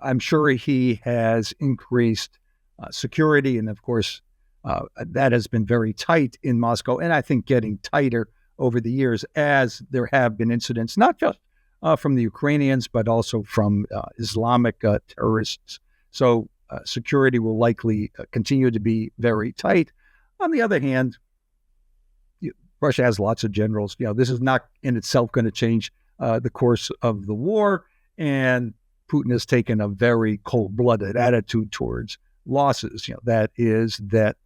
I'm sure he has increased security, and of course, that has been very tight in Moscow, and I think getting tighter over the years as there have been incidents, not just from the Ukrainians, but also from Islamic terrorists. So security will likely continue to be very tight. On the other hand, Russia has lots of generals. This is not in itself going to change the course of the war, and Putin has taken a very cold-blooded attitude towards losses. That is that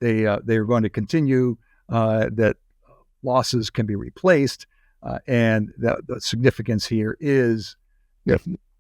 they are going to continue, that losses can be replaced, and the significance here is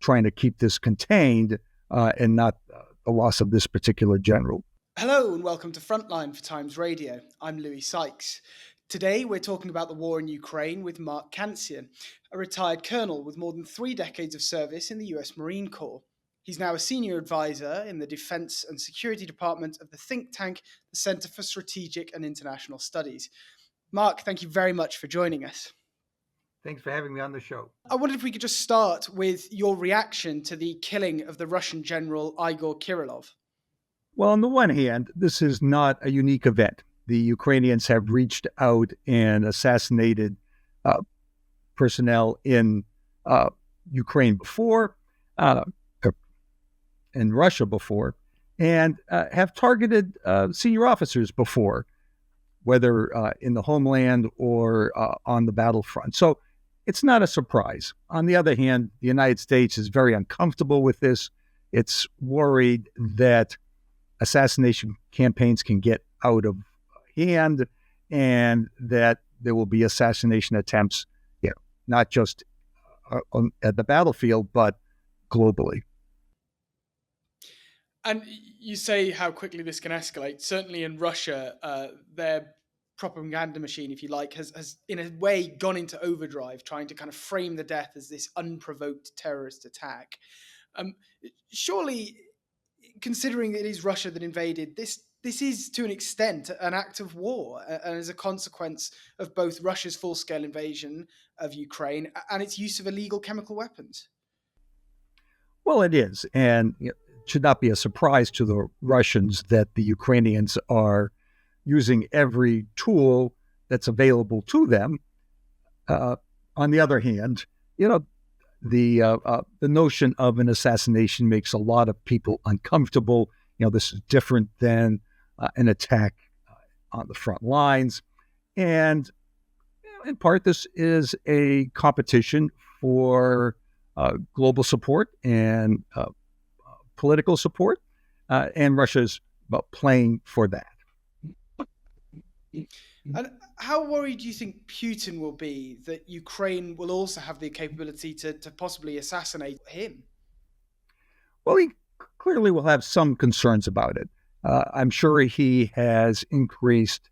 trying to keep this contained and not the loss of this particular general. Hello and welcome to Frontline for Times Radio. I'm Louis Sykes. Today we're talking about the war in Ukraine with Mark Cancian, a retired colonel with more than 3 decades of service in the US Marine Corps. He's now a senior advisor in the Defense and Security Department of the think tank, the Center for Strategic and International Studies. Mark, thank you very much for joining us. Thanks for having me on the show. I wondered if we could just start with your reaction to the killing of the Russian general Igor Kirillov. Well, on the one hand, this is not a unique event. The Ukrainians have reached out and assassinated personnel in Ukraine before, in Russia before, and have targeted senior officers before, whether in the homeland or on the battlefront. So it's not a surprise. On the other hand, the United States is very uncomfortable with this. It's worried that assassination campaigns can get out of hand and that there will be assassination attempts, not just at the battlefield, but globally. And you say how quickly this can escalate. Certainly in Russia, their propaganda machine, if you like, has in a way gone into overdrive, trying to kind of frame the death as this unprovoked terrorist attack. Surely, considering it is Russia that invaded, this is to an extent an act of war, and as a consequence of both Russia's full-scale invasion of Ukraine and its use of illegal chemical weapons. Well, it is, and it should not be a surprise to the Russians that the Ukrainians are using every tool that's available to them. On the other hand, the notion of an assassination makes a lot of people uncomfortable. This is different than an attack on the front lines. And in part, this is a competition for global support and political support. And Russia's playing for that. And how worried do you think Putin will be that Ukraine will also have the capability to possibly assassinate him? Well, he clearly will have some concerns about it. I'm sure he has increased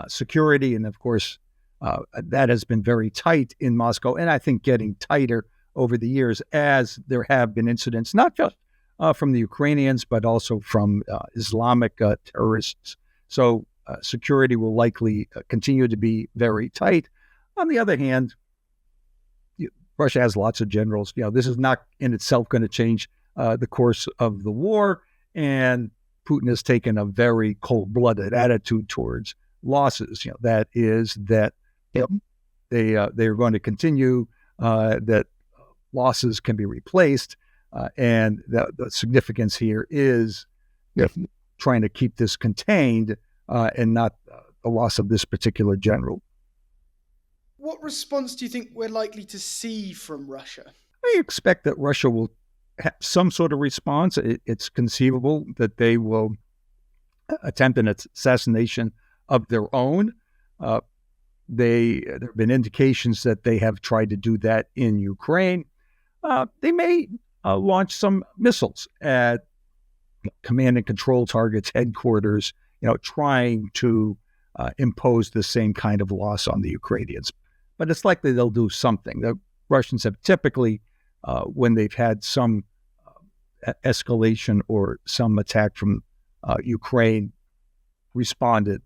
security, and of course, that has been very tight in Moscow, and I think getting tighter over the years as there have been incidents, not just from the Ukrainians, but also from Islamic terrorists. So security will likely continue to be very tight. On the other hand, Russia has lots of generals. This is not in itself going to change the course of the war, and Putin has taken a very cold-blooded attitude towards losses. That is that they are going to continue, that losses can be replaced, and the significance here is trying to keep this contained and not the loss of this particular general. What response do you think we're likely to see from Russia? I expect that Russia will have some sort of response. It's conceivable that they will attempt an assassination of their own. There have been indications that they have tried to do that in Ukraine. They may launch some missiles at command and control targets, headquarters, trying to impose the same kind of loss on the Ukrainians. But it's likely they'll do something. The Russians have typically, when they've had some escalation or some attack from Ukraine, responded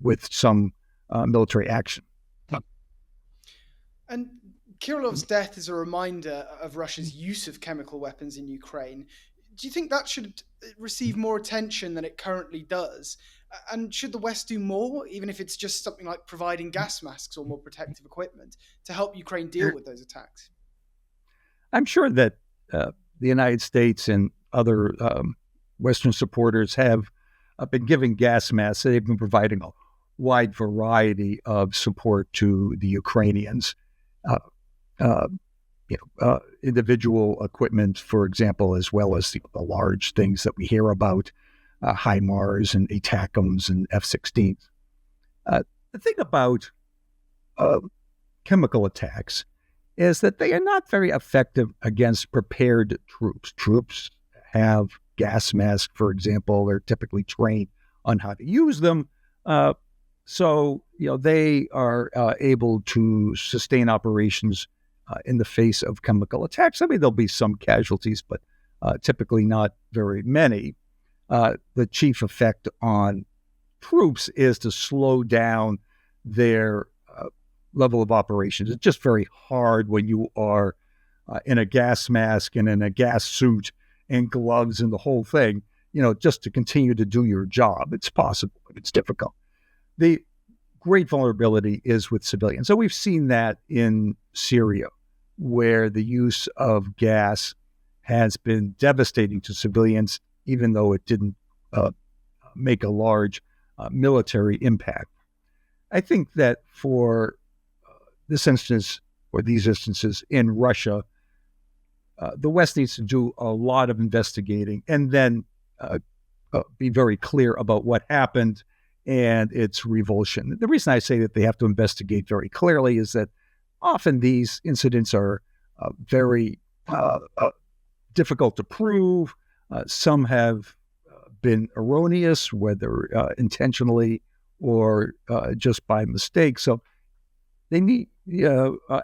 with some military action. And Kirillov's death is a reminder of Russia's use of chemical weapons in Ukraine. Do you think that should receive more attention than it currently does? And should the West do more, even if it's just something like providing gas masks or more protective equipment to help Ukraine deal with those attacks? I'm sure that the United States and other Western supporters have been giving gas masks. They've been providing a wide variety of support to the Ukrainians. Uh, uh, Individual equipment, for example, as well as the large things that we hear about, HIMARS and ATACMS and F-16s. The thing about chemical attacks is that they are not very effective against prepared troops. Troops have gas masks, for example. They're typically trained on how to use them. So they are able to sustain operations in the face of chemical attacks. I mean, there'll be some casualties, but typically not very many. The chief effect on troops is to slow down their level of operations. It's just very hard when you are in a gas mask and in a gas suit and gloves and the whole thing, just to continue to do your job. It's possible, but it's difficult. The great vulnerability is with civilians. So we've seen that in Syria, where the use of gas has been devastating to civilians, even though it didn't make a large military impact. I think that for this instance, or these instances in Russia, the West needs to do a lot of investigating and then be very clear about what happened and its revulsion. The reason I say that they have to investigate very clearly is that often these incidents are very difficult to prove. Some have been erroneous, whether intentionally or just by mistake. So they need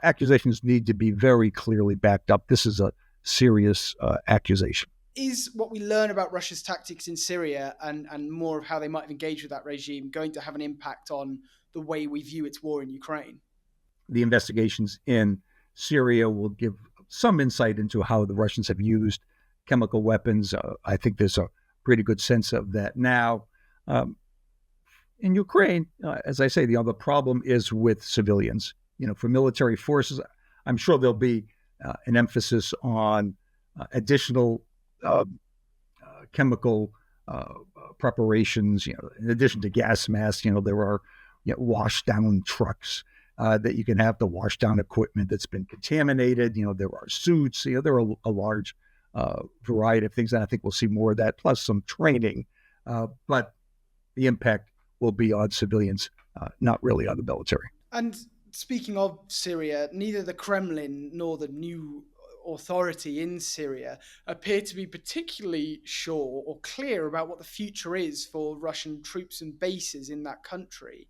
accusations need to be very clearly backed up. This is a serious accusation. Is what we learn about Russia's tactics in Syria and more of how they might have engaged with that regime going to have an impact on the way we view its war in Ukraine? The investigations in Syria will give some insight into how the Russians have used chemical weapons. I think there's a pretty good sense of that now. In Ukraine, as I say, the problem is with civilians. For military forces, I'm sure there'll be an emphasis on additional chemical preparations. In addition to gas masks, there are wash down trucks that you can have to wash down equipment that's been contaminated. There are suits. There are a large variety of things, and I think we'll see more of that, plus some training. But the impact will be on civilians, not really on the military. And speaking of Syria, neither the Kremlin nor the new authority in Syria appear to be particularly sure or clear about what the future is for Russian troops and bases in that country.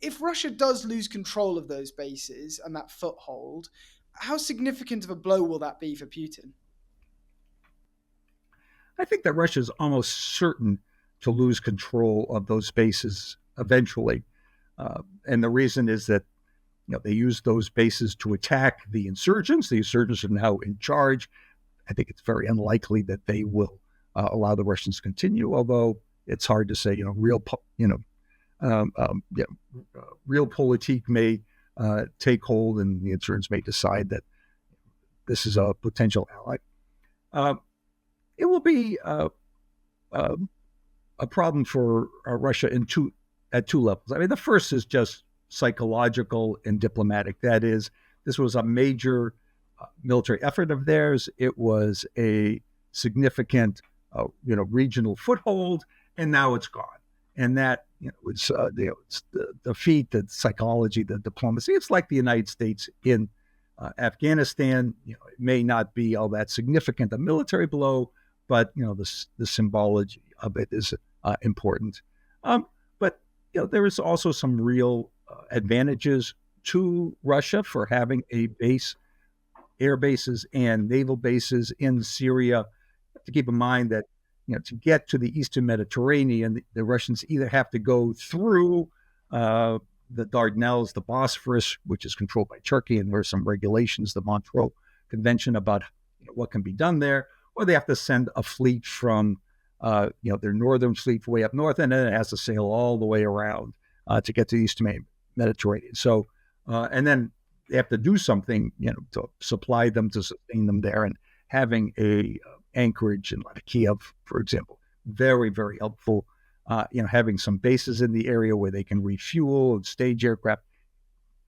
If Russia does lose control of those bases and that foothold, how significant of a blow will that be for Putin? I think that Russia is almost certain to lose control of those bases eventually. And the reason is that they use those bases to attack the insurgents. The insurgents are now in charge. I think it's very unlikely that they will allow the Russians to continue, although it's hard to say. Realpolitik may take hold, and the insurgents may decide that this is a potential ally. It will be a problem for Russia at two levels. I mean, the first is just psychological and diplomatic. That is, this was a major military effort of theirs. It was a significant, regional foothold, and now it's gone. And that, it's the defeat, the psychology, the diplomacy. It's like the United States in Afghanistan. It may not be all that significant, a military blow, but the symbology of it is important. But there is also some real advantages to Russia for having air bases and naval bases in Syria. You have to keep in mind that to get to the Eastern Mediterranean, the Russians either have to go through the Dardanelles, the Bosphorus, which is controlled by Turkey, and there are some regulations, the Montreux Convention, about what can be done there, or they have to send a fleet from their northern fleet way up north, and then it has to sail all the way around to get to the Eastern Mediterranean. So, and then they have to do something, to supply them, to sustain them there, and having a anchorage in like Kiev, for example, very, very helpful. Having some bases in the area where they can refuel and stage aircraft,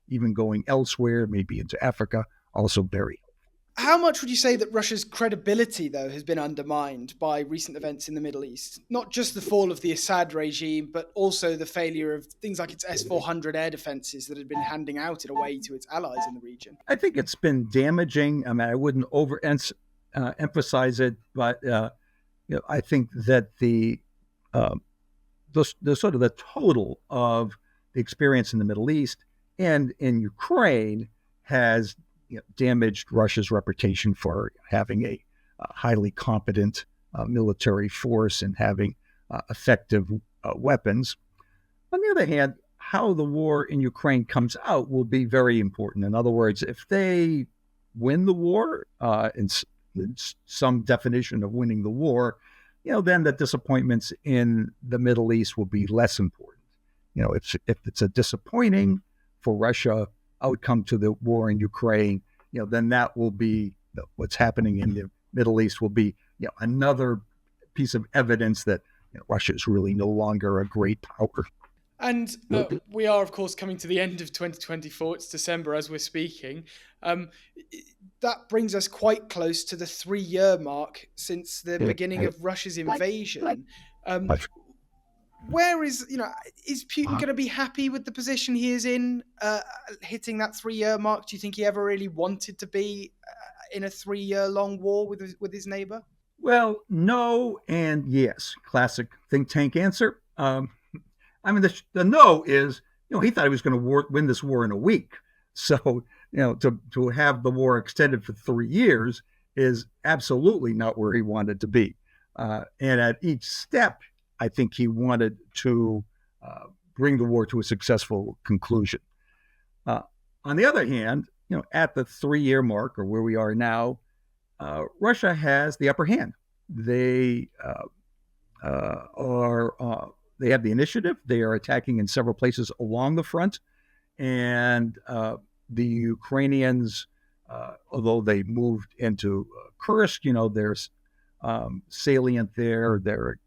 even going elsewhere, maybe into Africa, also very helpful. How much would you say that Russia's credibility, though, has been undermined by recent events in the Middle East? Not just the fall of the Assad regime, but also the failure of things like its S-400 air defenses that had been handing out in a way to its allies in the region. I think it's been damaging. I mean, I wouldn't emphasize it, but I think that the sort of the total of the experience in the Middle East and in Ukraine has damaged Russia's reputation for having a highly competent military force and having effective weapons. On the other hand, how the war in Ukraine comes out will be very important. In other words, if they win the war, in some definition of winning the war, then the disappointments in the Middle East will be less important. If it's a disappointing for Russia outcome to the war in Ukraine, then that will be what's happening in the Middle East will be another piece of evidence that Russia is really no longer a great power. And we are, of course, coming to the end of 2024. It's December as we're speaking. That brings us quite close to the 3-year mark since the beginning of Russia's invasion. Where is Putin going to be happy with the position he is in, hitting that 3-year mark? Do you think he ever really wanted to be in a 3-year long war with his neighbor? Well, no and yes. Classic think tank answer. I mean, the no is, he thought he was going to win this war in a week. So, to have the war extended for 3 years is absolutely not where he wanted to be. And at each step, I think he wanted to bring the war to a successful conclusion. On the other hand, at the 3-year mark, or where we are now, Russia has the upper hand. They they have the initiative. They are attacking in several places along the front, and the Ukrainians, although they moved into Kursk, there's salient there. Their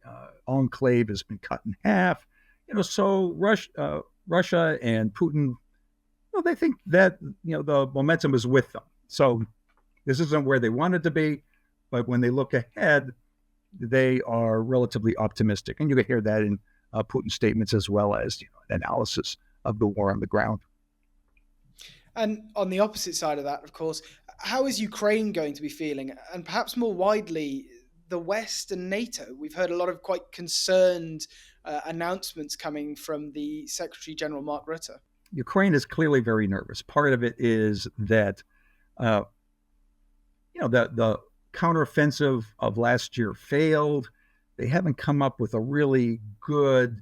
enclave has been cut in half. So Russia and Putin, they think that the momentum is with them. So this isn't where they wanted to be, but when they look ahead, they are relatively optimistic, and you can hear that in Putin's statements as well as analysis of the war on the ground. And on the opposite side of that, of course, how is Ukraine going to be feeling? And perhaps more widely, the West and NATO. We've heard a lot of quite concerned announcements coming from the Secretary General Mark Rutte. Ukraine is clearly very nervous. Part of it is that, the counteroffensive of last year failed. They haven't come up with a really good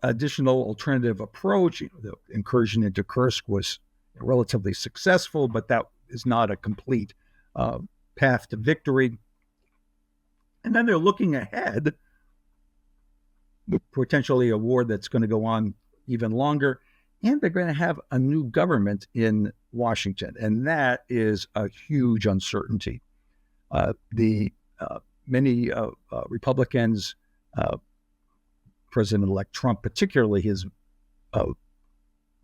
additional alternative approach. The incursion into Kursk was relatively successful, but that is not a complete path to victory. And then they're looking ahead, potentially a war that's going to go on even longer, and they're going to have a new government in Washington, and that is a huge uncertainty. Many Republicans, President-elect Trump, particularly his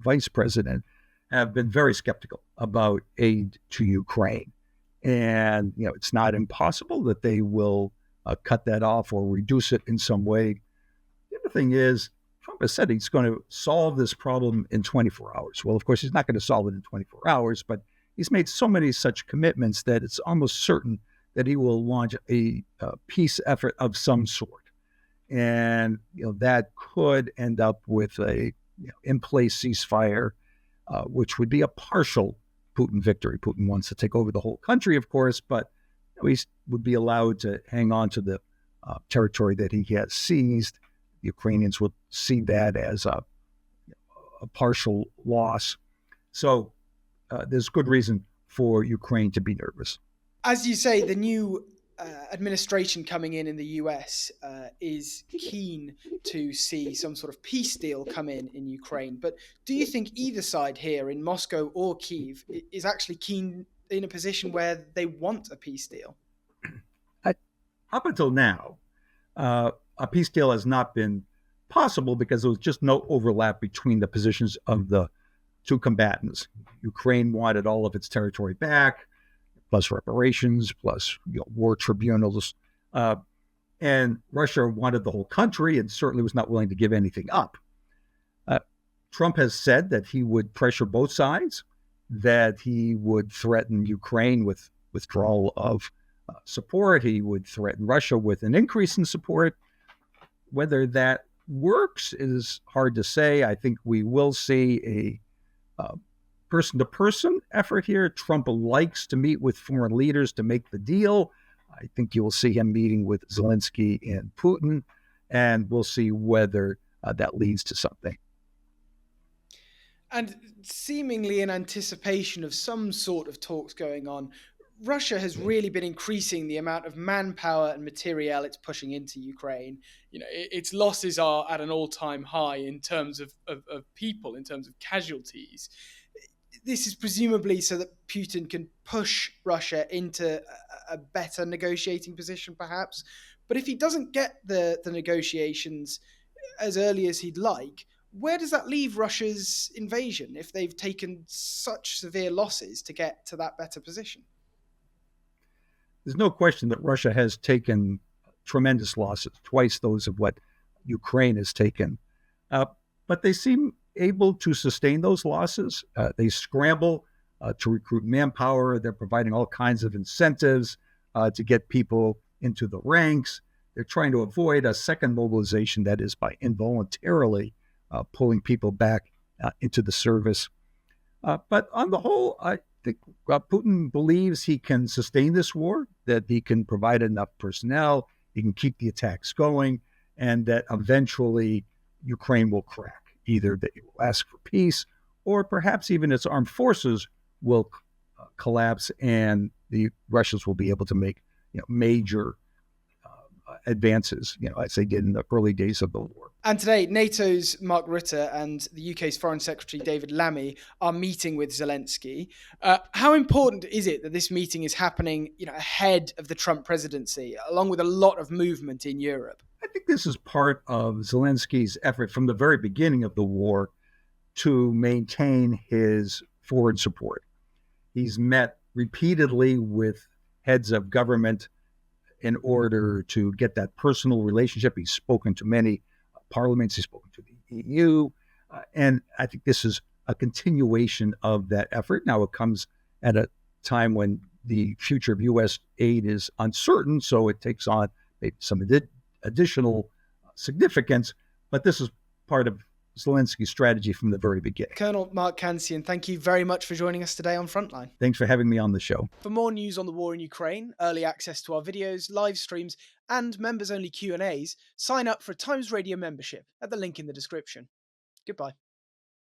vice president, have been very skeptical about aid to Ukraine. And, it's not impossible that they will cut that off or reduce it in some way. The other thing is, Trump has said he's going to solve this problem in 24 hours. Well, of course, he's not going to solve it in 24 hours, but he's made so many such commitments that it's almost certain that he will launch a peace effort of some sort. And, that could end up with a in-place ceasefire, which would be a partial Putin victory. Putin wants to take over the whole country, of course, but he would be allowed to hang on to the territory that he has seized. The Ukrainians would see that as a partial loss. So there's good reason for Ukraine to be nervous. As you say, the new administration coming in the US is keen to see some sort of peace deal come in Ukraine. But do you think either side here in Moscow or Kyiv is actually keen in a position where they want a peace deal? Up until now, a peace deal has not been possible because there was just no overlap between the positions of the two combatants. Ukraine wanted all of its territory back, plus reparations, plus war tribunals. And Russia wanted the whole country and certainly was not willing to give anything up. Trump has said that he would pressure both sides, that he would threaten Ukraine with withdrawal of support. He would threaten Russia with an increase in support. Whether that works is hard to say. I think we will see a person-to-person effort here. Trump likes to meet with foreign leaders to make the deal. I think you will see him meeting with Zelensky and Putin, and we'll see whether that leads to something. And seemingly in anticipation of some sort of talks going on, Russia has really been increasing the amount of manpower and materiel it's pushing into Ukraine. Its losses are at an all-time high in terms of people, in terms of casualties. This is presumably so that Putin can push Russia into a better negotiating position, perhaps. But if he doesn't get the negotiations as early as he'd like, where does that leave Russia's invasion if they've taken such severe losses to get to that better position? There's no question that Russia has taken tremendous losses, twice those of what Ukraine has taken. But they seem able to sustain those losses. They scramble to recruit manpower. They're providing all kinds of incentives to get people into the ranks. They're trying to avoid a second mobilization, that is, by involuntarily pulling people back into the service. But on the whole, I think Putin believes he can sustain this war, that he can provide enough personnel, he can keep the attacks going, and that eventually Ukraine will crack. Either that it will ask for peace, or perhaps even its armed forces will collapse, and the Russians will be able to make major advances, as they did in the early days of the war. And today, NATO's Mark Rutte and the UK's Foreign Secretary David Lammy are meeting with Zelensky. How important is it that this meeting is happening, ahead of the Trump presidency, along with a lot of movement in Europe? I think this is part of Zelensky's effort from the very beginning of the war to maintain his foreign support. He's met repeatedly with heads of government in order to get that personal relationship. He's spoken to many parliaments, he's spoken to the EU, and I think this is a continuation of that effort. Now, it comes at a time when the future of U.S. aid is uncertain, so it takes on maybe some additional significance, but this is part of Zelensky's strategy from the very beginning. Colonel Mark Cancian, thank you very much for joining us today on Frontline. Thanks for having me on the show. For more news on the war in Ukraine, early access to our videos, live streams, and members-only Q&As, sign up for a Times Radio membership at the link in the description. Goodbye.